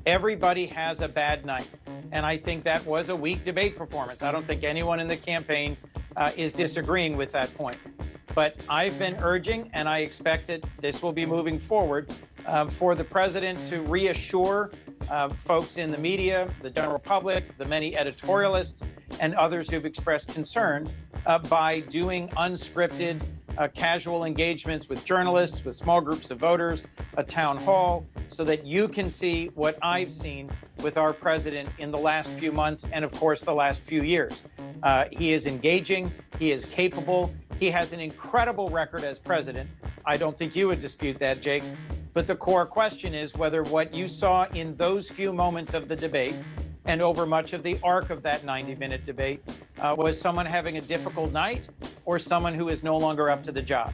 Everybody has a bad night. And I think that was a weak debate performance. I don't think anyone in the campaign is disagreeing with that point. But I've been urging, and I expect that this will be moving forward, for the president to reassure folks in the media, the general public, the many editorialists, and others who've expressed concern by doing unscripted, casual engagements with journalists, with small groups of voters, a town hall, so that you can see what I've seen with our president in the last few months and, of course, the last few years. He is engaging. He is capable. He has an incredible record as president. I don't think you would dispute that, Jake. But the core question is whether what you saw in those few moments of the debate and over much of the arc of that 90-minute debate was someone having a difficult night or someone who is no longer up to the job.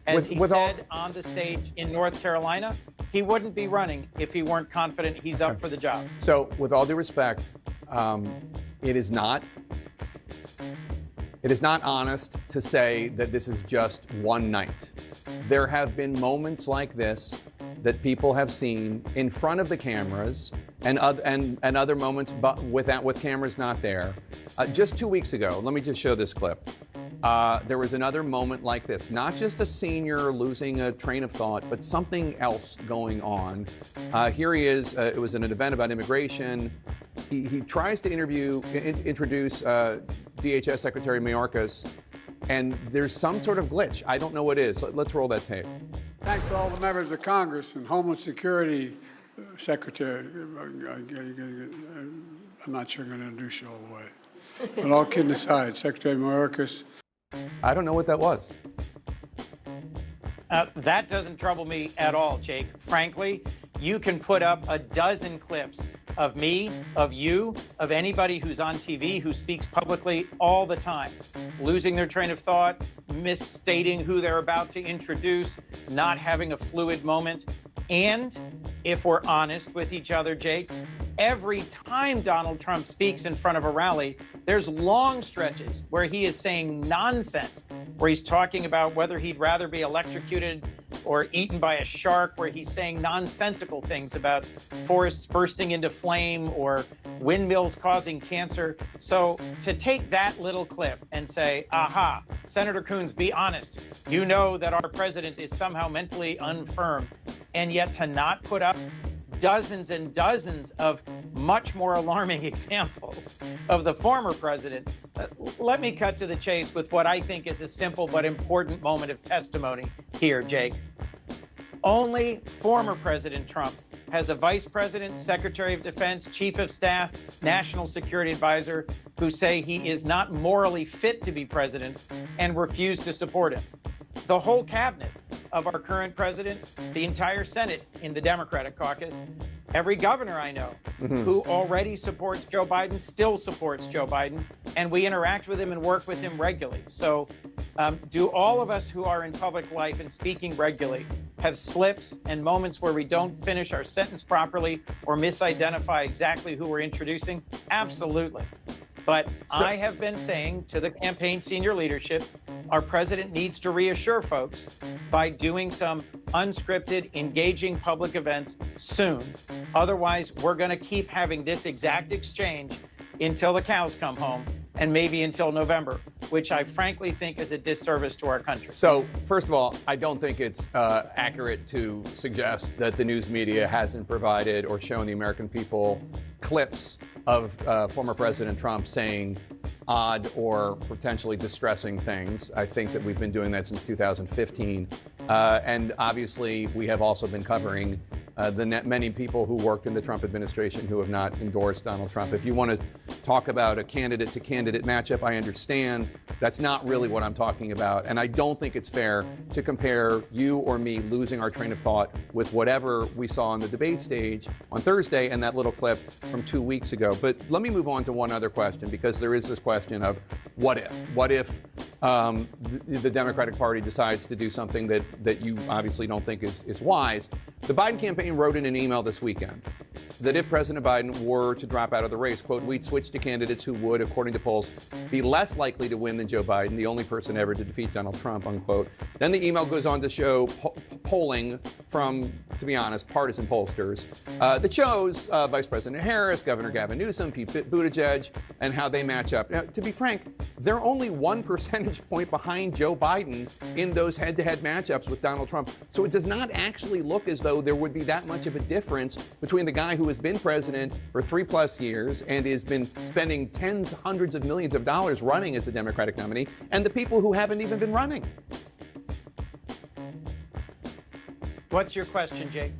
As he said on the stage in North Carolina, he wouldn't be running if he weren't confident he's up for the job. So with all due respect, it is not honest to say that this is just one night. There have been moments like this that people have seen in front of the cameras and other moments with cameras not there. Just 2 weeks ago, let me just show this clip. There was another moment like this, not just a senior losing a train of thought, but something else going on. Here he is. It was an event about immigration. He tries to introduce DHS Secretary Mayorkas, and there's some sort of glitch. I don't know what it is. Let's roll that tape. Thanks to all the members of Congress and Homeland Security Secretary. I'm not sure I'm going to introduce you all the way. But all kidding aside, Secretary Mayorkas. I don't know what that was. That doesn't trouble me at all, Jake. Frankly, you can put up a dozen clips of me, of you, of anybody who's on TV, who speaks publicly all the time, losing their train of thought, misstating who they're about to introduce, not having a fluid moment. And if we're honest with each other, Jake, every time Donald Trump speaks in front of a rally, there's long stretches where he is saying nonsense, where he's talking about whether he'd rather be electrocuted or eaten by a shark, where he's saying nonsensical things about forests bursting into flame or windmills causing cancer. So to take that little clip and say, aha, Senator Coons, be honest. You know that our president is somehow mentally infirm, and yet to not put up dozens and dozens of much more alarming examples of the former president. Let me cut to the chase with what I think is a simple but important moment of testimony here, Jake. Only former President Trump has a vice president, secretary of defense, chief of staff, national security advisor who say he is not morally fit to be president and refuse to support him. The whole cabinet of our current president, the entire Senate in the Democratic caucus, every governor I know who already supports Joe Biden still supports Joe Biden, and we interact with him and work with him regularly. So do all of us who are in public life and speaking regularly have slips and moments where we don't finish our sentence properly or misidentify exactly who we're introducing? Absolutely. But I have been saying to the campaign senior leadership, our president needs to reassure folks by doing some unscripted, engaging public events soon. Otherwise, we're going to keep having this exact exchange until the cows come home, and maybe until November, which I frankly think is a disservice to our country. So, first of all, I don't think it's accurate to suggest that the news media hasn't provided or shown the American people clips of former President Trump saying odd or potentially distressing things. I think that we've been doing that since 2015. And obviously, we have also been covering the many people who worked in the Trump administration who have not endorsed Donald Trump. If you want to talk about a candidate-to-candidate matchup, I understand. That's not really what I'm talking about. And I don't think it's fair to compare you or me losing our train of thought with whatever we saw on the debate stage on Thursday and that little clip from 2 weeks ago. But let me move on to one other question, because there is this question of what if? What if the Democratic Party decides to do something that you obviously don't think is wise? The Biden campaign wrote in an email this weekend that if President Biden were to drop out of the race, quote, we'd switch to candidates who would, according to polls, be less likely to win than Joe Biden, the only person ever to defeat Donald Trump, unquote. Then the email goes on to show polling from, to be honest, partisan pollsters that shows Vice President Harris, Governor Gavin Newsom, Pete Buttigieg, and how they match up. Now, to be frank, they're only 1 percentage point behind Joe Biden in those head-to-head matchups with Donald Trump. So it does not actually look as though there would be that much of a difference between the guy who has been president for 3+ years and has been spending tens, hundreds of millions of dollars running as a Democratic nominee, and the people who haven't even been running. What's your question, Jake?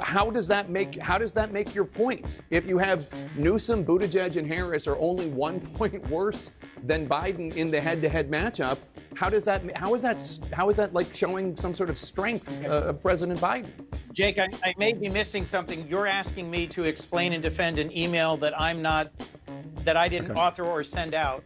How does that make your point? If you have Newsom, Buttigieg, and Harris are only 1 point worse than Biden in the head-to-head matchup, how is that like showing some sort of strength of President Biden? Jake, I may be missing something. You're asking me to explain and defend an email that I didn't author or send out.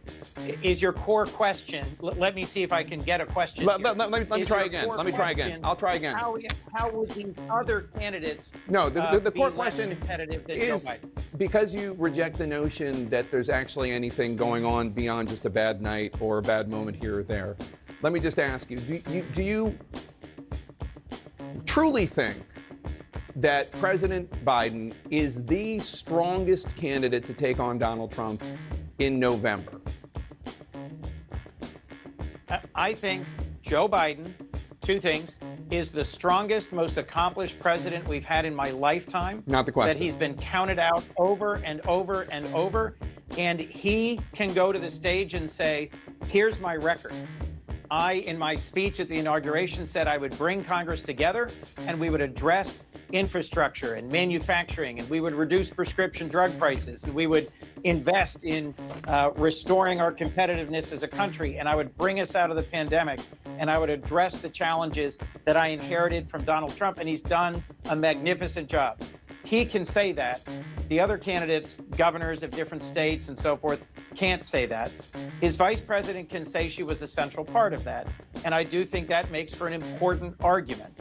Is your core question? Let me see if I can get a question. Let me try again. I'll try again. How would these other candidates? No, the be core less question competitive than is, Joe Biden? because you reject the notion that there's actually anything going on beyond just a bad night or a bad moment here or there. Let me just ask you: do you truly think that President Biden is the strongest candidate to take on Donald Trump in November? I think Joe Biden, two things, is the strongest, most accomplished president we've had in my lifetime. Not the question. That he's been counted out over and over and over. And he can go to the stage and say, here's my record. I, in my speech at the inauguration, said I would bring Congress together and we would address infrastructure and manufacturing, and we would reduce prescription drug prices, and we would invest in restoring our competitiveness as a country, and I would bring us out of the pandemic, and I would address the challenges that I inherited from Donald Trump, and he's done a magnificent job. He can say that. The other candidates, governors of different states and so forth, can't say that. His vice president can say she was a central part of that, and I do think that makes for an important argument.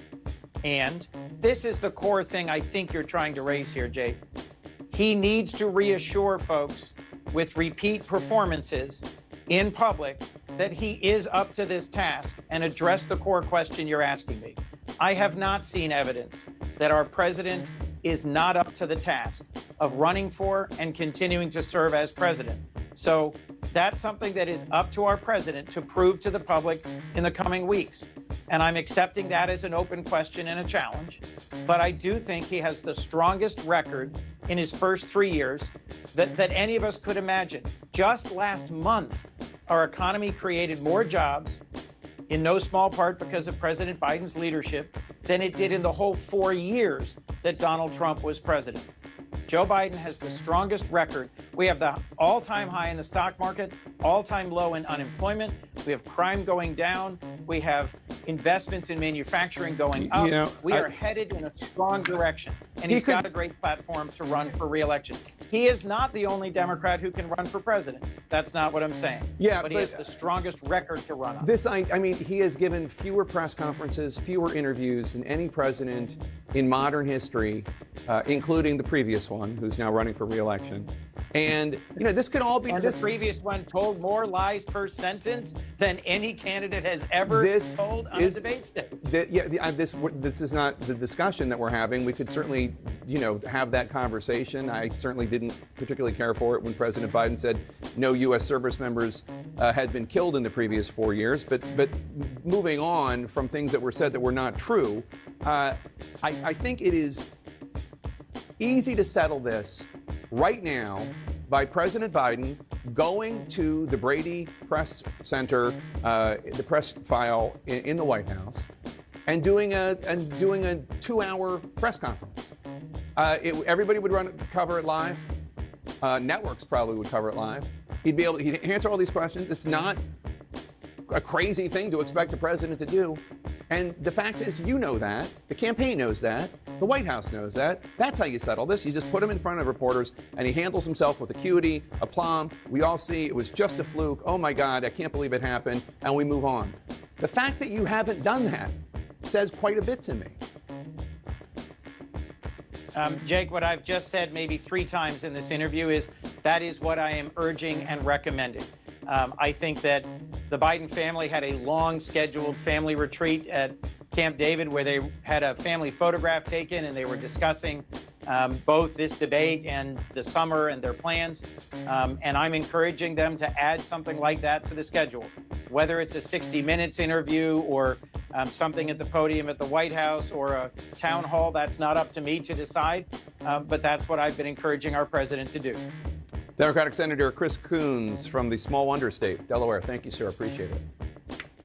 And this is the core thing I think you're trying to raise here, Jake. He needs to reassure folks with repeat performances in public that he is up to this task and address the core question you're asking me. I have not seen evidence that our president is not up to the task of running for and continuing to serve as president. So that's something that is up to our president to prove to the public in the coming weeks. And I'm accepting that as an open question and a challenge. But I do think he has the strongest record in his first 3 years that any of us could imagine. Just last month, our economy created more jobs, in no small part because of President Biden's leadership, than it did in the whole 4 years that Donald Trump was president. Joe Biden has the strongest record. We have the all-time high in the stock market, all-time low in unemployment. We have crime going down. We have investments in manufacturing going up. We are headed in a strong direction. And he's got a great platform to run for re-election. He is not the only Democrat who can run for president. That's not what I'm saying. Yeah, but he has the strongest record to run on. I mean, he has given fewer press conferences, fewer interviews than any president in modern history, including the previous one, who's now running for re-election. And, this could all be... And the previous one told more lies per sentence than any candidate has ever told on a debate stage. This is not the discussion that we're having. We could certainly, have that conversation. I certainly didn't particularly care for it when President Biden said no U.S. service members had been killed in the previous 4 years. But moving on from things that were said that were not true, I think it is easy to settle this right now by President Biden going to the Brady Press Center, the press file in the White House, and doing a 2-hour press conference. Everybody would cover it live. Networks probably would cover it live. He'd answer all these questions. It's not a crazy thing to expect a president to do. And the fact is, that. The campaign knows that. The White House knows that. That's how you settle this. You just put him in front of reporters, and he handles himself with acuity, aplomb. We all see it was just a fluke. Oh, my God, I can't believe it happened. And we move on. The fact that you haven't done that says quite a bit to me. Jake, what I've just said maybe 3 times in this interview is that is what I am urging and recommending. I think that the Biden family had a long scheduled family retreat at Camp David, where they had a family photograph taken and they were discussing both this debate and the summer and their plans. And I'm encouraging them to add something like that to the schedule, whether it's a 60 Minutes interview or something at the podium at the White House or a town hall. That's not up to me to decide, but that's what I've been encouraging our president to do. Democratic Senator Chris Coons from the small wonder state, Delaware. Thank you, sir. Appreciate it.